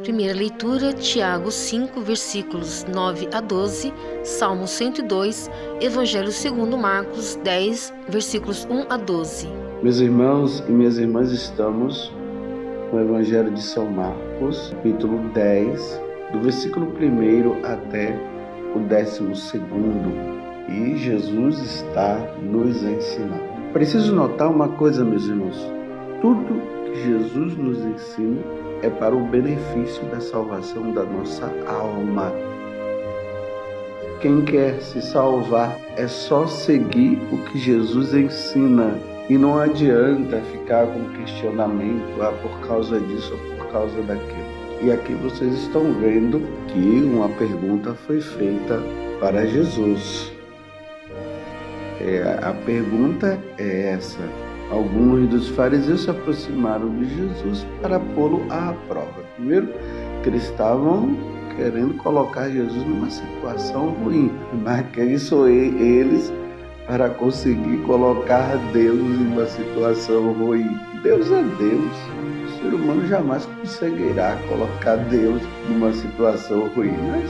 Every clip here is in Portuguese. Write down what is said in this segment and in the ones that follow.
Primeira leitura, Tiago 5, versículos 9 a 12, Salmo 102, Evangelho segundo Marcos 10, versículos 1 a 12. Meus irmãos e minhas irmãs, estamos no Evangelho de São Marcos, capítulo 10, do versículo 1 até o 12º, e Jesus está nos ensinando. Preciso notar uma coisa, meus irmãos: tudo que Jesus nos ensina é para o benefício da salvação da nossa alma. Quem quer se salvar é só seguir o que Jesus ensina. E não adianta ficar com questionamento, por causa disso ou por causa daquilo. E aqui vocês estão vendo que uma pergunta foi feita para Jesus. A pergunta é essa. Alguns dos fariseus se aproximaram de Jesus para pô-lo à prova. Primeiro, que eles estavam querendo colocar Jesus numa situação ruim, mas quem são eles para conseguir colocar Deus em uma situação ruim? Deus é Deus. O ser humano jamais conseguirá colocar Deus numa situação ruim. Mas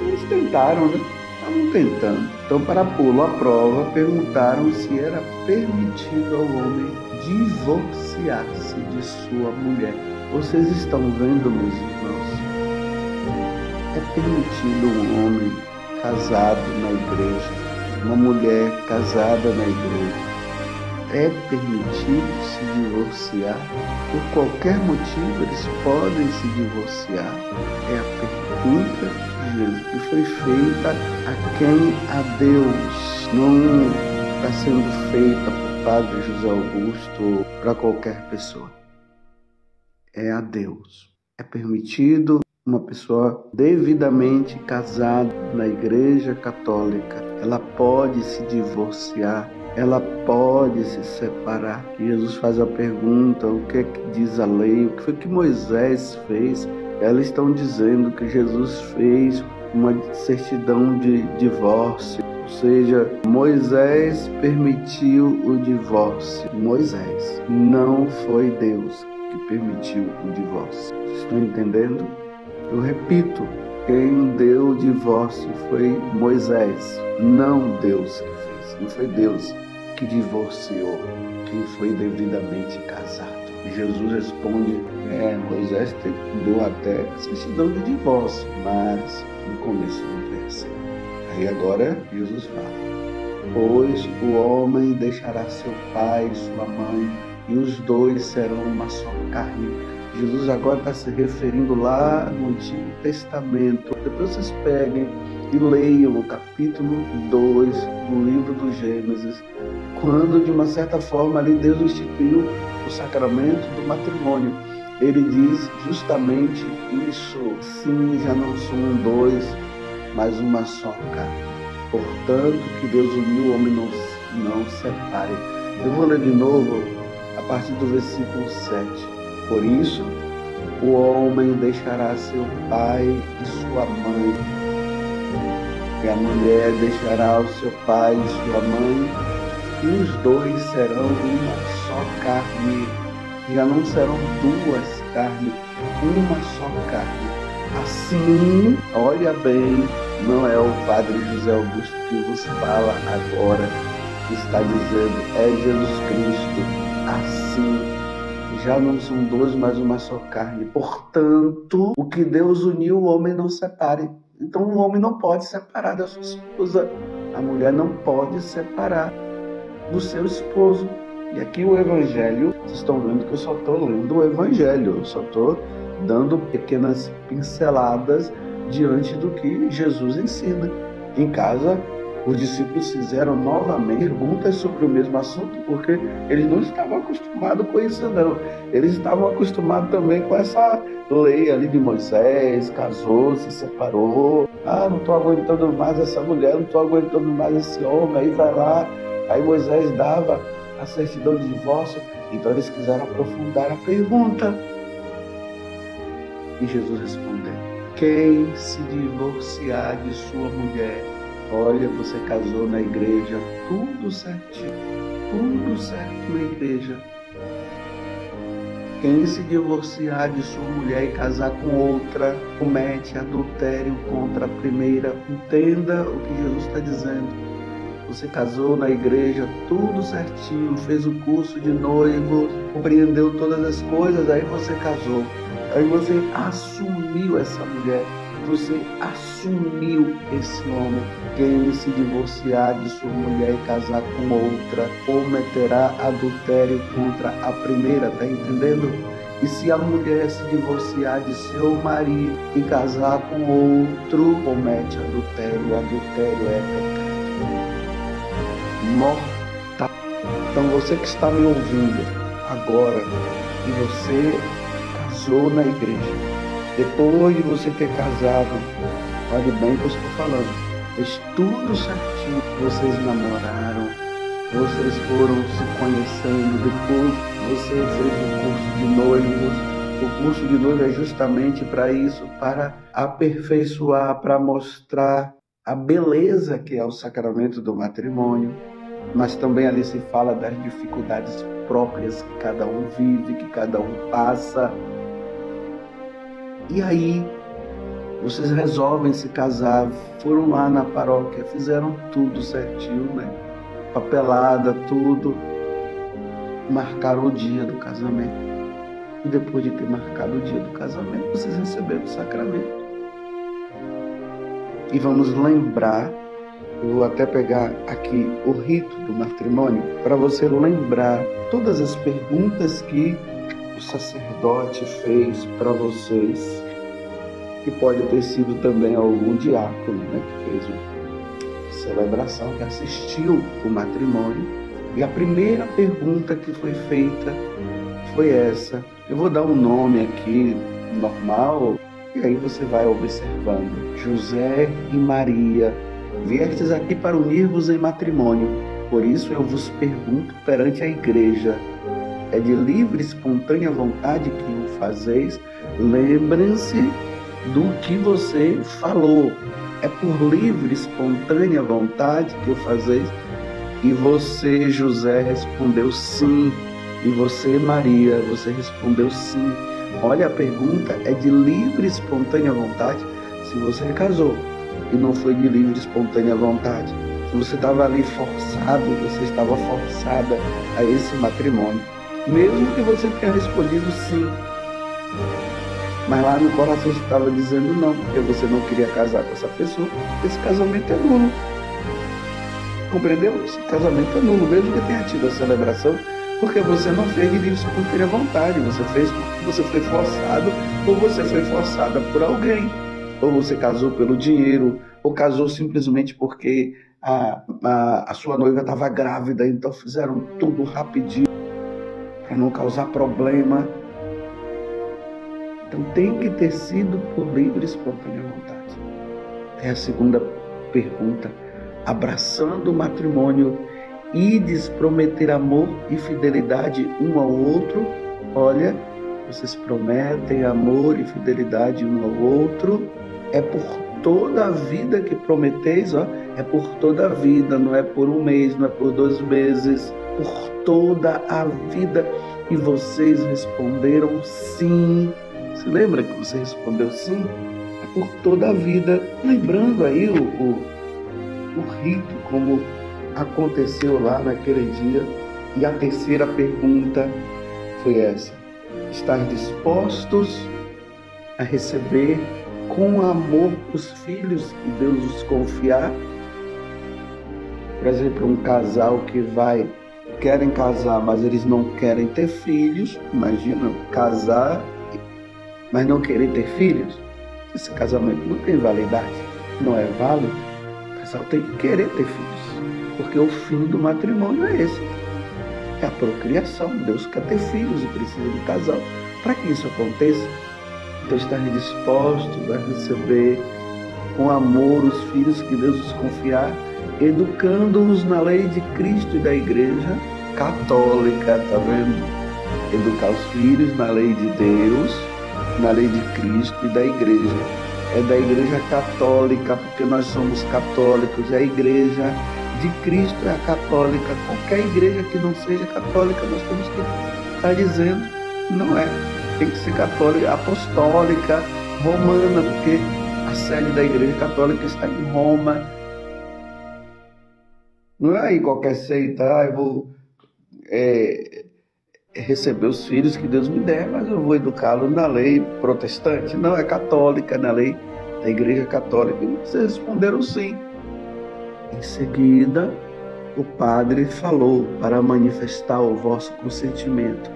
eles tentaram, né? Estavam tentando. Então, para pô-lo à prova, perguntaram se era permitido ao homem divorciar-se de sua mulher. Vocês estão vendo, meus irmãos? É permitido um homem casado na igreja, uma mulher casada na igreja. É permitido se divorciar? Por qualquer motivo eles podem se divorciar? É a pergunta que foi feita a quem? A Deus. Não está sendo feita por Padre José Augusto ou para qualquer pessoa. É a Deus. É permitido uma pessoa devidamente casada na Igreja Católica, ela pode se divorciar, ela pode se separar. E Jesus faz a pergunta: o que é que diz a lei? O que foi que Moisés fez? Elas estão dizendo que Jesus fez uma certidão de divórcio, ou seja, Moisés permitiu o divórcio. Moisés, não foi Deus que permitiu o divórcio. Estão entendendo? Eu repito, quem deu o divórcio foi Moisés, não Deus que fez. Não foi Deus que divorciou quem foi devidamente casado. E Jesus responde: Moisés deu até certidão de divórcio, mas no começo não foi assim. Aí agora Jesus fala: pois o homem deixará seu pai e sua mãe, e os dois serão uma só carne. Jesus agora está se referindo lá no Antigo Testamento. Depois vocês peguem e leiam o capítulo 2 do livro do Gênesis, quando de uma certa forma ali Deus instituiu o sacramento do matrimônio. Ele diz justamente isso: sim, já não são dois, mas uma só carne. Portanto, que Deus uniu, o homem não separe. Eu vou ler de novo a partir do versículo 7. Por isso, o homem deixará seu pai e sua mãe, e a mulher deixará o seu pai e sua mãe, e os dois serão uma só carne. Já não serão duas carnes, uma só carne. Assim, olha bem, não é o Padre José Augusto que vos fala agora, que está dizendo, é Jesus Cristo. Assim, já não são dois, mas uma só carne. Portanto, o que Deus uniu, o homem não separe. Então, o homem não pode separar da sua esposa. A mulher não pode separar do seu esposo. E aqui o Evangelho, vocês estão vendo que eu só estou lendo o Evangelho. Eu só estou dando pequenas pinceladas diante do que Jesus ensina. Em casa, os discípulos fizeram novamente perguntas sobre o mesmo assunto, porque eles não estavam acostumados com isso, não. Eles estavam acostumados também com essa lei ali de Moisés, casou, se separou. Não estou aguentando mais essa mulher, não estou aguentando mais esse homem, aí vai lá. Aí Moisés dava a certidão de divórcio, então eles quiseram aprofundar a pergunta. E Jesus respondeu: quem se divorciar de sua mulher, olha, você casou na igreja, tudo certinho, tudo certo na igreja. Quem se divorciar de sua mulher e casar com outra, comete adultério contra a primeira. Entenda o que Jesus está dizendo. Você casou na igreja, tudo certinho, fez o curso de noivo, compreendeu todas as coisas, aí você casou. Aí você assumiu essa mulher, você assumiu esse homem. Quem se divorciar de sua mulher e casar com outra, cometerá adultério contra a primeira, tá entendendo? E se a mulher se divorciar de seu marido e casar com outro, comete adultério. O adultério é pecado mortal. Então você que está me ouvindo agora e você casou na igreja, depois de você ter casado, olhe bem o que eu estou falando, fez tudo certinho, vocês namoraram, vocês foram se conhecendo, depois você fez o curso de noivos. O curso de noivo é justamente para isso, para aperfeiçoar, para mostrar a beleza que é o sacramento do matrimônio. Mas também ali se fala das dificuldades próprias que cada um vive, que cada um passa. E aí, vocês resolvem se casar, foram lá na paróquia, fizeram tudo certinho, né? Papelada, tudo. Marcaram o dia do casamento. E depois de ter marcado o dia do casamento, vocês receberam o sacramento. E vamos lembrar, eu vou até pegar aqui o rito do matrimônio, para você lembrar todas as perguntas que o sacerdote fez para vocês, que pode ter sido também algum diácono, né, que fez a celebração, que assistiu o matrimônio. E a primeira pergunta que foi feita foi essa. Eu vou dar um nome aqui normal, e aí você vai observando. José e Maria, viestes aqui para unir-vos em matrimônio. Por isso eu vos pergunto perante a igreja, é de livre e espontânea vontade que o fazeis? Lembrem-se do que você falou. É por livre e espontânea vontade que o fazeis? E você, José, respondeu sim. E você, Maria, você respondeu sim. Olha, a pergunta é de livre e espontânea vontade. Se você casou e não foi de livre e espontânea vontade, se você estava ali forçado, você estava forçada a esse matrimônio, mesmo que você tenha respondido sim, mas lá no coração você estava dizendo não, porque você não queria casar com essa pessoa, esse casamento é nulo. Compreendeu? Esse casamento é nulo, mesmo que tenha tido a celebração, porque você não fez de livre e espontânea vontade, você fez porque você foi forçado, ou você foi forçada por alguém, ou você casou pelo dinheiro, ou casou simplesmente porque a sua noiva estava grávida, então fizeram tudo rapidinho para não causar problema. Então tem que ter sido por livre e espontânea vontade. É a segunda pergunta. Abraçando o matrimônio, ides prometer amor e fidelidade um ao outro. Olha, vocês prometem amor e fidelidade um ao outro. É por toda a vida que prometeis, ó. É por toda a vida, não é por um mês, não é por 2 meses. Por toda a vida. E vocês responderam sim. Você lembra que você respondeu sim? É por toda a vida. Lembrando aí o rito, como aconteceu lá naquele dia. E a terceira pergunta foi essa: estáis dispostos a receber com amor os filhos que Deus os confiar? Por exemplo, um casal que querem casar, mas eles não querem ter filhos. Imagina, casar, mas não querer ter filhos. Esse casamento não tem validade, não é válido. O casal tem que querer ter filhos, porque o fim do matrimônio é esse, é a procriação. Deus quer ter filhos e precisa do casal para que isso aconteça. Então, estar dispostos a receber com amor os filhos que Deus os confiar, educando-os na lei de Cristo e da Igreja Católica, tá vendo? Educar os filhos na lei de Deus, na lei de Cristo e da Igreja. É da Igreja Católica, porque nós somos católicos, e a Igreja de Cristo é a católica. Qualquer igreja que não seja católica, nós temos que estar dizendo, Não é. Tem que ser católica, apostólica, romana, porque a sede da Igreja Católica está em Roma. Não é aí qualquer seita, eu vou receber os filhos que Deus me der, mas eu vou educá-los na lei protestante. Não, é católica, na lei da Igreja Católica. E vocês responderam sim. Em seguida, o padre falou para manifestar o vosso consentimento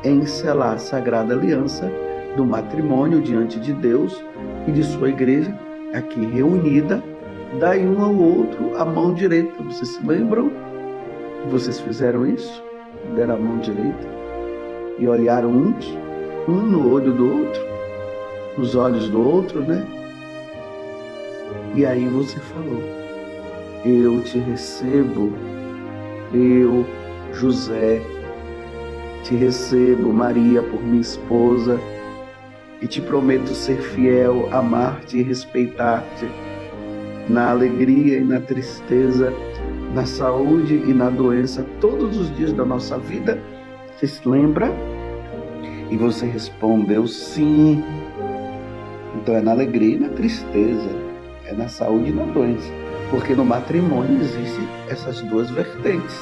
em selar a sagrada aliança do matrimônio diante de Deus e de sua igreja, aqui reunida, dai um ao outro a mão direita. Vocês se lembram que vocês fizeram isso? Deram a mão direita e olharam um no olho do outro, nos olhos do outro, né? E aí você falou: eu te recebo, eu, José, te recebo, Maria, por minha esposa, e te prometo ser fiel, amar-te e respeitar-te, na alegria e na tristeza, na saúde e na doença, todos os dias da nossa vida. Você se lembra? E você respondeu sim. Então é na alegria e na tristeza, é na saúde e na doença. Porque no matrimônio existem essas duas vertentes,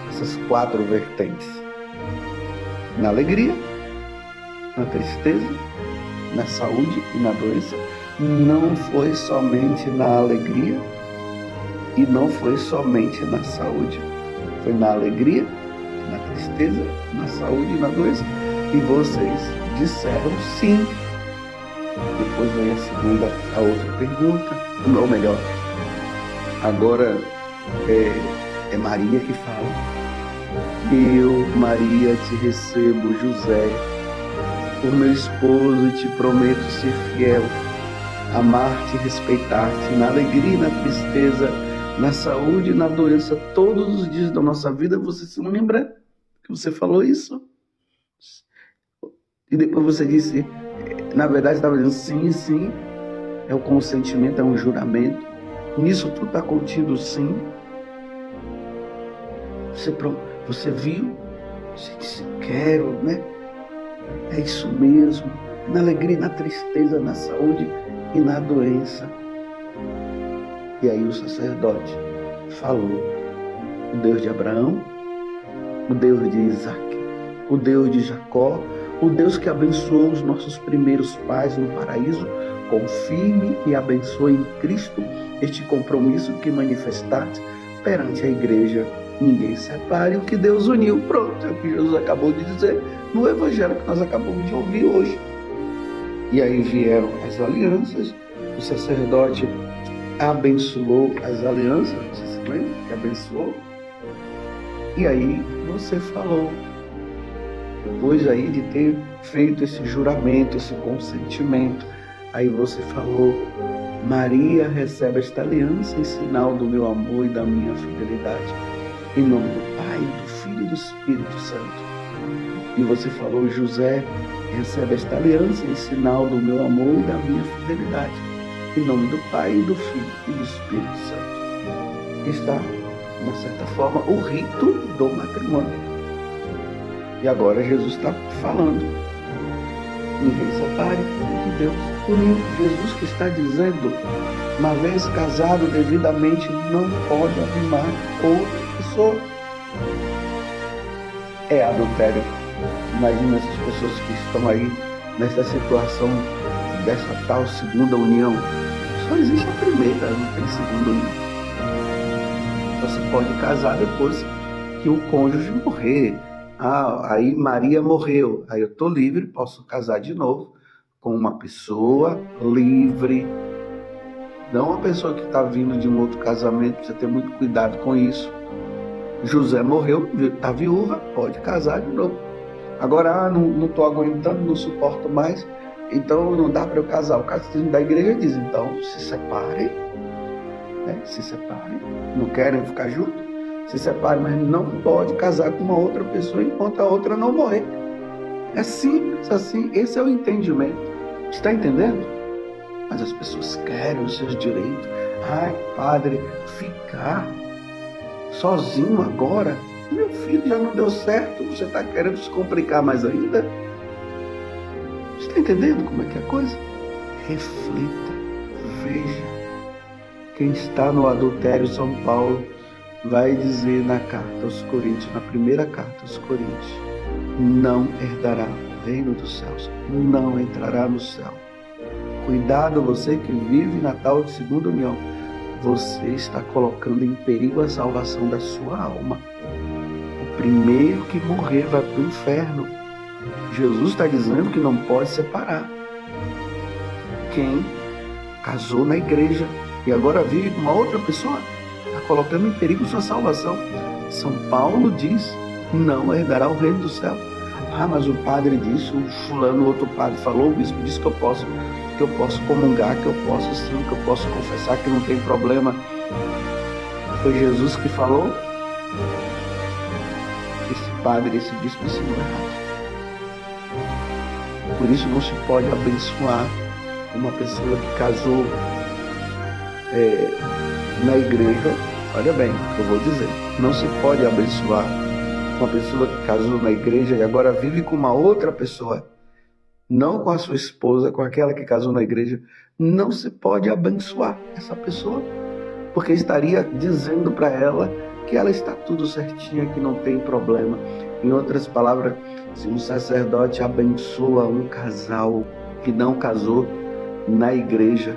essas 4 vertentes. Na alegria, na tristeza, na saúde e na doença. Não foi somente na alegria e não foi somente na saúde. Foi na alegria, na tristeza, na saúde e na doença. E vocês disseram sim. Depois vem a outra pergunta, ou melhor, agora é Maria que fala. Eu, Maria, te recebo, José, por meu esposo, e te prometo ser fiel, amar-te e respeitar-te, na alegria e na tristeza, na saúde e na doença, todos os dias da nossa vida. Você se lembra que você falou isso? E depois você disse, na verdade estava dizendo sim, sim, é o consentimento, é um juramento. Nisso tudo está contido sim. Você viu? Você disse, quero, né? É isso mesmo. Na alegria, na tristeza, na saúde e na doença. E aí o sacerdote falou: o Deus de Abraão, o Deus de Isaac, o Deus de Jacó, o Deus que abençoou os nossos primeiros pais no paraíso, confirme e abençoe em Cristo este compromisso que manifestaste perante a igreja. Ninguém separe o que Deus uniu. Pronto, é o que Jesus acabou de dizer no evangelho que nós acabamos de ouvir hoje. E aí vieram as alianças, o sacerdote abençoou as alianças, você se lembra que abençoou? E aí você falou, depois aí de ter feito esse juramento, esse consentimento, aí você falou: Maria, recebe esta aliança em sinal do meu amor e da minha fidelidade, em nome do Pai, do Filho e do Espírito Santo. E você falou: José, recebe esta aliança em sinal do meu amor e da minha fidelidade, em nome do Pai, do Filho e do Espírito Santo. Está, de uma certa forma, o rito do matrimônio. E agora Jesus está falando: ninguém separe o que Deus uniu. Jesus que está dizendo, uma vez casado devidamente, não pode arrumar outra pessoa. É adultério. Imagina essas pessoas que estão aí nessa situação dessa tal segunda união. Só existe a primeira, não tem segunda união. Você pode casar depois que o cônjuge morrer. Aí Maria morreu, aí eu estou livre, posso casar de novo com uma pessoa livre. Não uma pessoa que está vindo de um outro casamento, precisa ter muito cuidado com isso. José morreu, está viúva, pode casar de novo. Agora, não estou aguentando, não suporto mais, então não dá para eu casar. O catecismo da igreja diz, então se separem, né? Se separem, não querem ficar juntos? Se separe, mas não pode casar com uma outra pessoa enquanto a outra não morrer. É simples assim, esse é o entendimento. Está entendendo? Mas as pessoas querem os seus direitos. Ai, padre, ficar sozinho agora? Meu filho já não deu certo, você está querendo se complicar mais ainda? está entendendo como é que é a coisa? Reflita, veja. Quem está no adultério, São Paulo vai dizer na carta aos Coríntios, na primeira carta aos Coríntios, não herdará o reino dos céus, não entrará no céu. Cuidado, você que vive na tal de segunda união, você está colocando em perigo a salvação da sua alma. O primeiro que morrer vai para o inferno. Jesus está dizendo que não pode separar. Quem casou na igreja e agora vive com uma outra pessoa, está colocando em perigo sua salvação. São Paulo diz, não herdará o reino do céu. Ah, mas o padre disse, o fulano, outro padre falou, o bispo disse que eu posso comungar, que eu posso sim, que eu posso confessar, que não tem problema. Foi Jesus que falou? Esse padre, esse bispo ensinou errado. Por isso não se pode abençoar uma pessoa que casou na igreja. Olha bem o que eu vou dizer. Não se pode abençoar uma pessoa que casou na igreja e agora vive com uma outra pessoa. Não com a sua esposa, com aquela que casou na igreja. Não se pode abençoar essa pessoa, porque estaria dizendo para ela que ela está tudo certinha, que não tem problema. Em outras palavras, se um sacerdote abençoa um casal que não casou na igreja,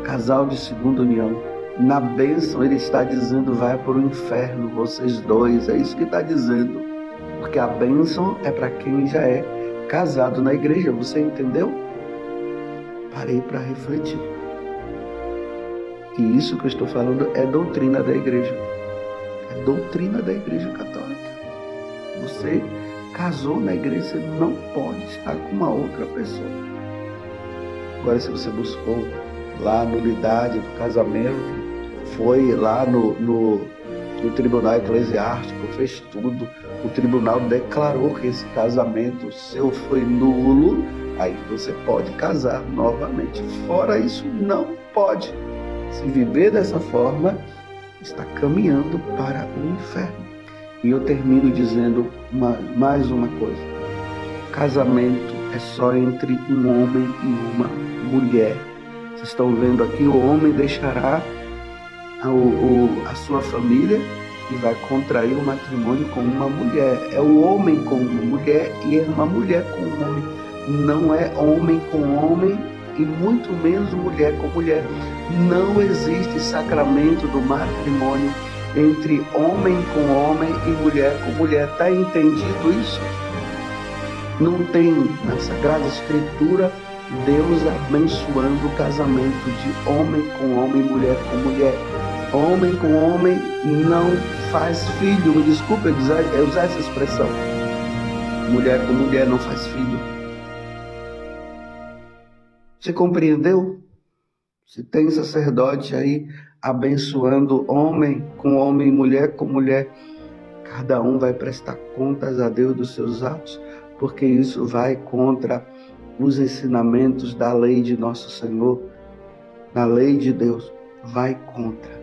casal de segunda união, na bênção ele está dizendo, vai para o inferno, vocês dois. É isso que está dizendo. Porque a bênção é para quem já é casado na igreja. Você entendeu? Parei para refletir. E isso que eu estou falando é doutrina da igreja. É doutrina da igreja católica. Você casou na igreja, você não pode estar com uma outra pessoa. Agora, se você buscou lá a nulidade do casamento, foi lá no tribunal eclesiástico, fez tudo, o tribunal declarou que esse casamento seu foi nulo, aí você pode casar novamente. Fora isso, não pode. Se viver dessa forma, está caminhando para o inferno. E eu termino dizendo mais uma coisa. Casamento é só entre um homem e uma mulher. Vocês estão vendo aqui, o homem deixará a sua família e vai contrair o matrimônio com uma mulher. É o homem com uma mulher e é uma mulher com um homem. Não é homem com homem e muito menos mulher com mulher. Não existe sacramento do matrimônio entre homem com homem e mulher com mulher. Está entendido isso? Não tem na Sagrada Escritura Deus abençoando o casamento de homem com homem, mulher com mulher. Homem com homem não faz filho. Me desculpe eu usar essa expressão. Mulher com mulher não faz filho. Você compreendeu? Se tem sacerdote aí abençoando homem com homem, mulher com mulher, cada um vai prestar contas a Deus dos seus atos, porque isso vai contra os ensinamentos da lei de nosso Senhor, na lei de Deus, vai contra.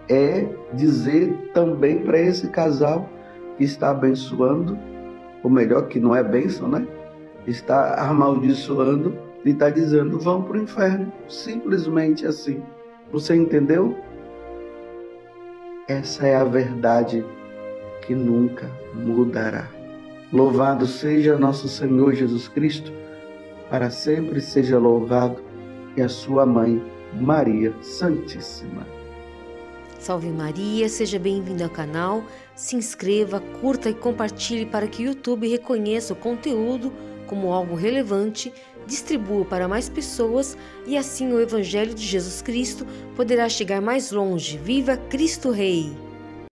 É dizer também para esse casal que está abençoando, ou melhor, que não é bênção, né? Está amaldiçoando e está dizendo, vão para o inferno. Simplesmente assim. Você entendeu? Essa é a verdade que nunca mudará. Louvado seja nosso Senhor Jesus Cristo, para sempre seja louvado, e a sua mãe, Maria Santíssima. Salve Maria, seja bem-vindo ao canal, se inscreva, curta e compartilhe para que o YouTube reconheça o conteúdo como algo relevante, distribua para mais pessoas e assim o Evangelho de Jesus Cristo poderá chegar mais longe. Viva Cristo Rei!